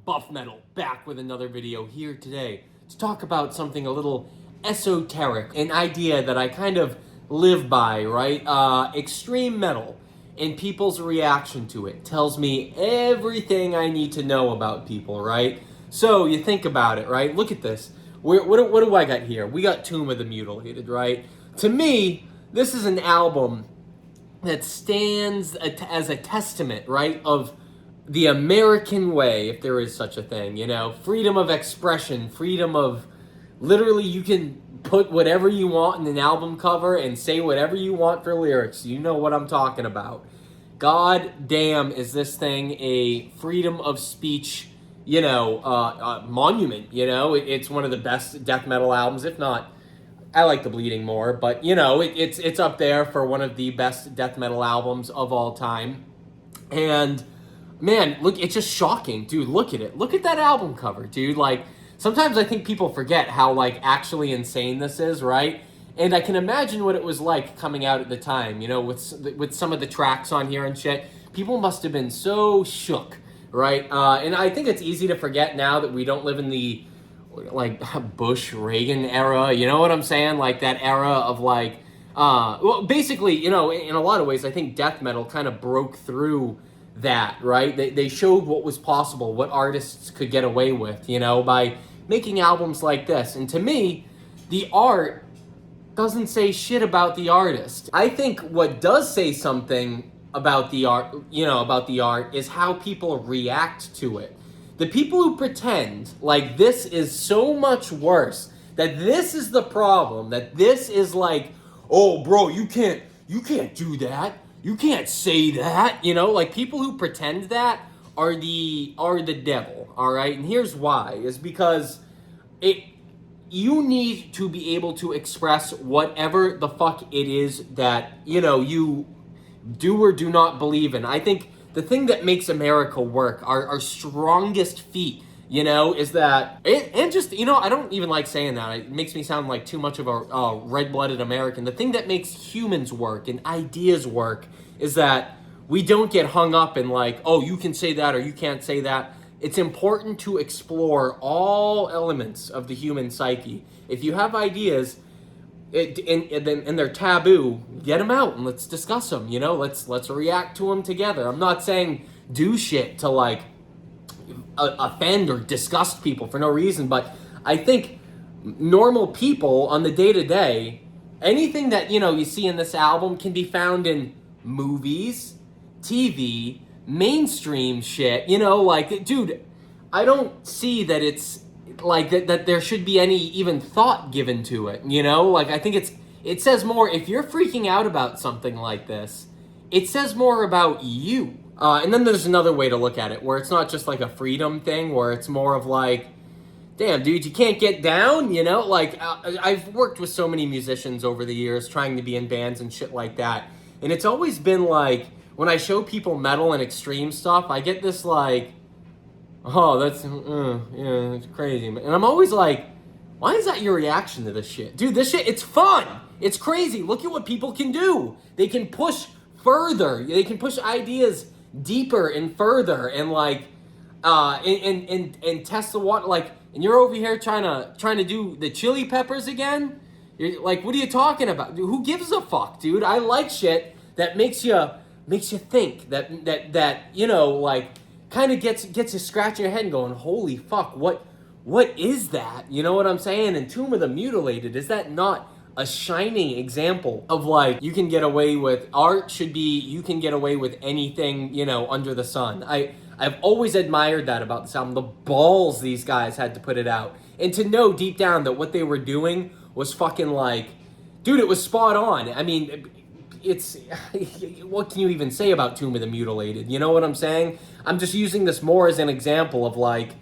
Buff Metal, back with another video here today to talk about something a little esoteric, an idea that I kind of live by, right? Extreme metal and people's reaction to it tells me everything I need to know about people, right? So you think about it, right? Look at this. What do I got here? We got Tomb of the Mutilated, right? To me, this is an album that stands as a testament, right, of the American way, if there is such a thing, you know, freedom of expression, freedom of, literally you can put whatever you want in an album cover and say whatever you want for lyrics. You know what I'm talking about. God damn, is this thing a freedom of speech, you know, monument, you know? It's one of the best death metal albums, if not, I like The Bleeding more, but, you know, it's up there for one of the best death metal albums of all time. And man, look, it's just shocking, dude. Look at it. Look at that album cover, dude. Like, sometimes I think people forget how, like, actually insane this is, right? And I can imagine what it was like coming out at the time, you know, with some of the tracks on here and shit. People must have been so shook, right? And I think it's easy to forget now that we don't live in the, like, Bush, Reagan era, you know what I'm saying? Like, that era of, like, well, basically, you know, in a lot of ways, I think death metal kind of broke through that, right? They showed what was possible, what artists could get away with, you know, by making albums like this. And to me, the art doesn't say shit about the artist. I think what does say something about the art, you know, about the art is how people react to it. The people who pretend like this is so much worse, that this is the problem, that this is like, oh, bro, you can't do that. You can't say that, you know, like people who pretend that are the devil, all right? And here's why, is because you need to be able to express whatever the fuck it is that, you know, you do or do not believe in. I think the thing that makes America work, our strongest feat, you know, is that, and just, you know, I don't even like saying that. It makes me sound like too much of a red-blooded American. The thing that makes humans work and ideas work is that we don't get hung up in like, oh, you can say that or you can't say that. It's important to explore all elements of the human psyche. If you have ideas and they're taboo, get them out and let's discuss them, you know, let's react to them together. I'm not saying do shit to like offend or disgust people for no reason, but I think normal people on the day-to-day, anything that, you know, you see in this album can be found in movies, TV, mainstream shit, you know, like, dude, I don't see that it's like that there should be any even thought given to it, you know, like, I think it says more, if you're freaking out about something like this, it says more about you. And then there's another way to look at it, where it's not just like a freedom thing, where it's more of like, damn, dude, you can't get down, you know? Like, I've worked with so many musicians over the years, trying to be in bands and shit like that. And it's always been like, when I show people metal and extreme stuff, I get this like, oh, that's, yeah, it's crazy. And I'm always like, why is that your reaction to this shit? Dude, this shit, it's fun. It's crazy. Look at what people can do. They can push further. They can push ideas deeper and further, and like and test the water, like, and you're over here trying to do the Chili Peppers again. You're like, what are you talking about? Dude, who gives a fuck, dude? I like shit that makes you think, that you know, like, kind of gets you scratching your head and going, holy fuck, what is that? You know what I'm saying? And Tomb of the Mutilated, is that not a shining example of like, you can get away with, art should be, you can get away with anything, you know, under the sun. I've always admired that about this album, the balls these guys had to put it out, and to know deep down that what they were doing was fucking like, dude, it was spot on. I mean, it's, what can you even say about Tomb of the Mutilated? You know what I'm saying? I'm just using this more as an example of like,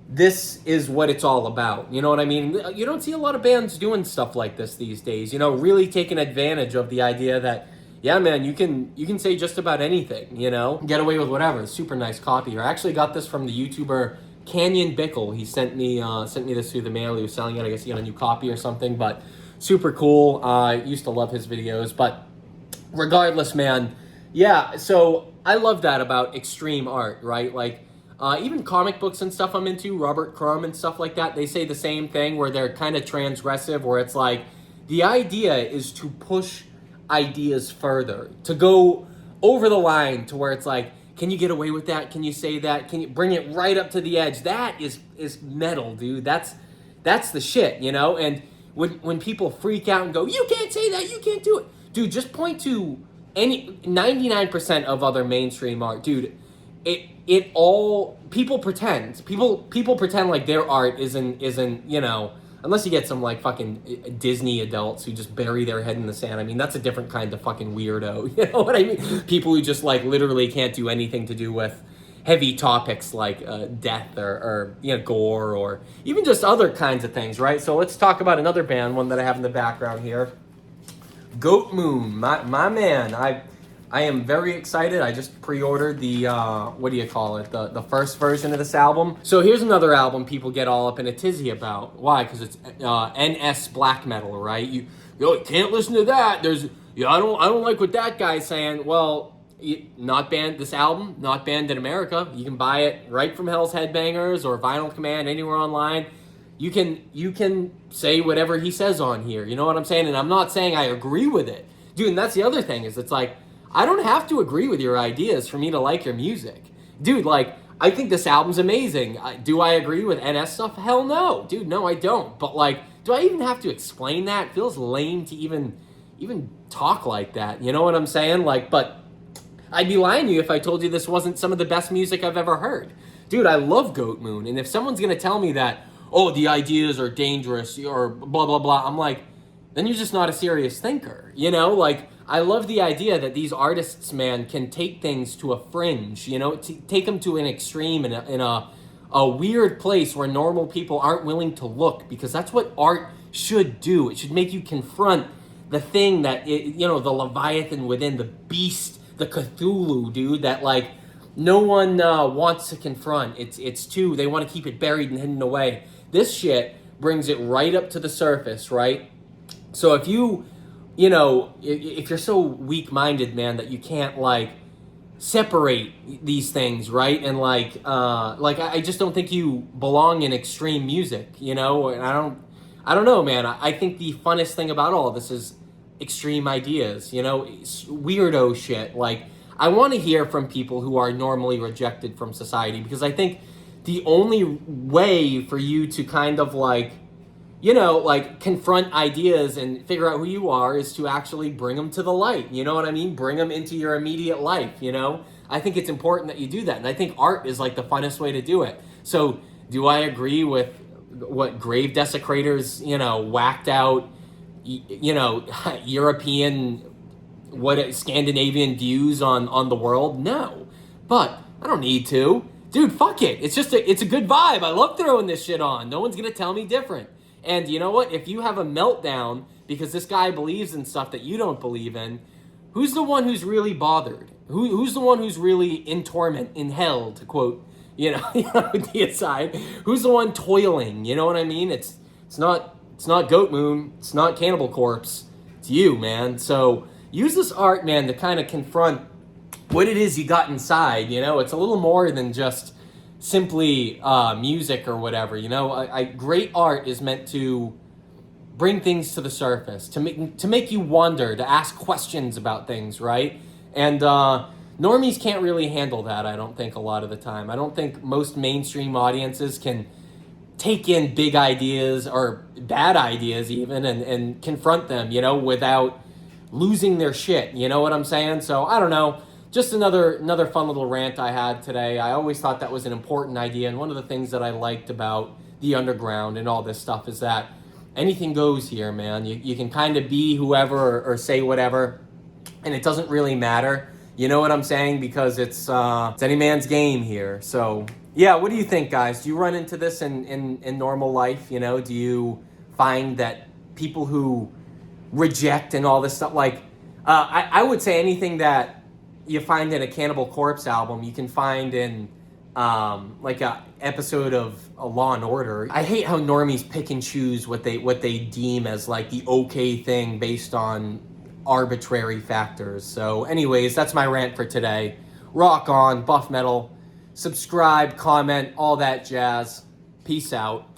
this is what it's all about. You know what I mean? You don't see a lot of bands doing stuff like this these days, you know, really taking advantage of the idea that, yeah, man, you can say just about anything, you know, get away with whatever. Super nice copy. I actually got this from the YouTuber Canyon Bickle. He sent me this through the mail. He was selling it. I guess he got a new copy or something, but super cool. I used to love his videos, but regardless, man, yeah, so I love that about extreme art, right? Like, Even comic books and stuff I'm into, Robert Crumb and stuff like that, they say the same thing where they're kind of transgressive, where it's like, the idea is to push ideas further, to go over the line to where it's like, can you get away with that? Can you say that? Can you bring it right up to the edge? That is metal, dude. That's the shit, you know? And when people freak out and go, you can't say that, you can't do it. Dude, just point to any 99% of other mainstream art, dude. It all people pretend like their art isn't you know, unless you get some like fucking Disney adults who just bury their head in the sand. I mean, that's a different kind of fucking weirdo. You know what I mean? People who just like literally can't do anything to do with heavy topics like death or you know, gore or even just other kinds of things, right? So let's talk about another band, one that I have in the background here. Goat Moon, my man. I am very excited. I just pre-ordered the, what do you call it? The first version of this album. So here's another album people get all up in a tizzy about. Why? Because it's NS black metal, right? You can't listen to that. I don't like what that guy's saying. Well, not banned, this album, not banned in America. You can buy it right from Hell's Headbangers or Vinyl Command, anywhere online. You can say whatever he says on here. You know what I'm saying? And I'm not saying I agree with it. Dude, and that's the other thing, is it's like, I don't have to agree with your ideas for me to like your music. Dude, like, I think this album's amazing. Do I agree with NS stuff? Hell no. Dude, no, I don't. But, like, do I even have to explain that? It feels lame to even talk like that. You know what I'm saying? Like, but I'd be lying to you if I told you this wasn't some of the best music I've ever heard. Dude, I love Goat Moon. And if someone's going to tell me that, oh, the ideas are dangerous or blah, blah, blah, I'm like, then you're just not a serious thinker. You know, like, I love the idea that these artists, man, can take things to a fringe, you know, take them to an extreme in a weird place where normal people aren't willing to look, because that's what art should do. It should make you confront the thing that, you know, the Leviathan within, the beast, the Cthulhu, dude, that, like, no one wants to confront. They want to keep it buried and hidden away. This shit brings it right up to the surface, right? So if you know, if you're so weak-minded, man, that you can't, like, separate these things, right? And, like, I just don't think you belong in extreme music, you know? And I don't know, man. I think the funnest thing about all of this is extreme ideas, you know? Weirdo shit. Like, I want to hear from people who are normally rejected from society, because I think the only way for you to kind of, like, you know, like, confront ideas and figure out who you are is to actually bring them to the light. You know what I mean? Bring them into your immediate life, you know? I think it's important that you do that. And I think art is, like, the funnest way to do it. So do I agree with what grave desecrators, you know, whacked out, you know, European, Scandinavian views on the world? No. But I don't need to. Dude, fuck it. It's a good vibe. I love throwing this shit on. No one's going to tell me different. And you know what? If you have a meltdown because this guy believes in stuff that you don't believe in, who's the one who's really bothered? Who's the one who's really in torment, in hell, to quote, you know, deicide? Who's the one toiling? You know what I mean? It's not Goat Moon. It's not Cannibal Corpse. It's you, man. So use this art, man, to kind of confront what it is you got inside. You know, it's a little more than just simply music or whatever, you know. Great art is meant to bring things to the surface, to make you wonder, to ask questions about things, right? And normies can't really handle that, I don't think, a lot of the time. I don't think most mainstream audiences can take in big ideas or bad ideas even and confront them, you know, without losing their shit, you know what I'm saying? So I don't know. Just another fun little rant I had today. I always thought that was an important idea, and one of the things that I liked about the underground and all this stuff is that anything goes here, man. You can kind of be whoever or say whatever, and it doesn't really matter. You know what I'm saying? Because it's any man's game here. So yeah, what do you think, guys? Do you run into this in normal life? You know, do you find that people who reject and all this stuff, like I would say anything that you find in a Cannibal Corpse album, you can find in like a episode of a Law and Order. I hate how normies pick and choose what they deem as like the okay thing based on arbitrary factors. So anyways, that's my rant for today. Rock on, buff metal. subscribe, comment, all that jazz. Peace out.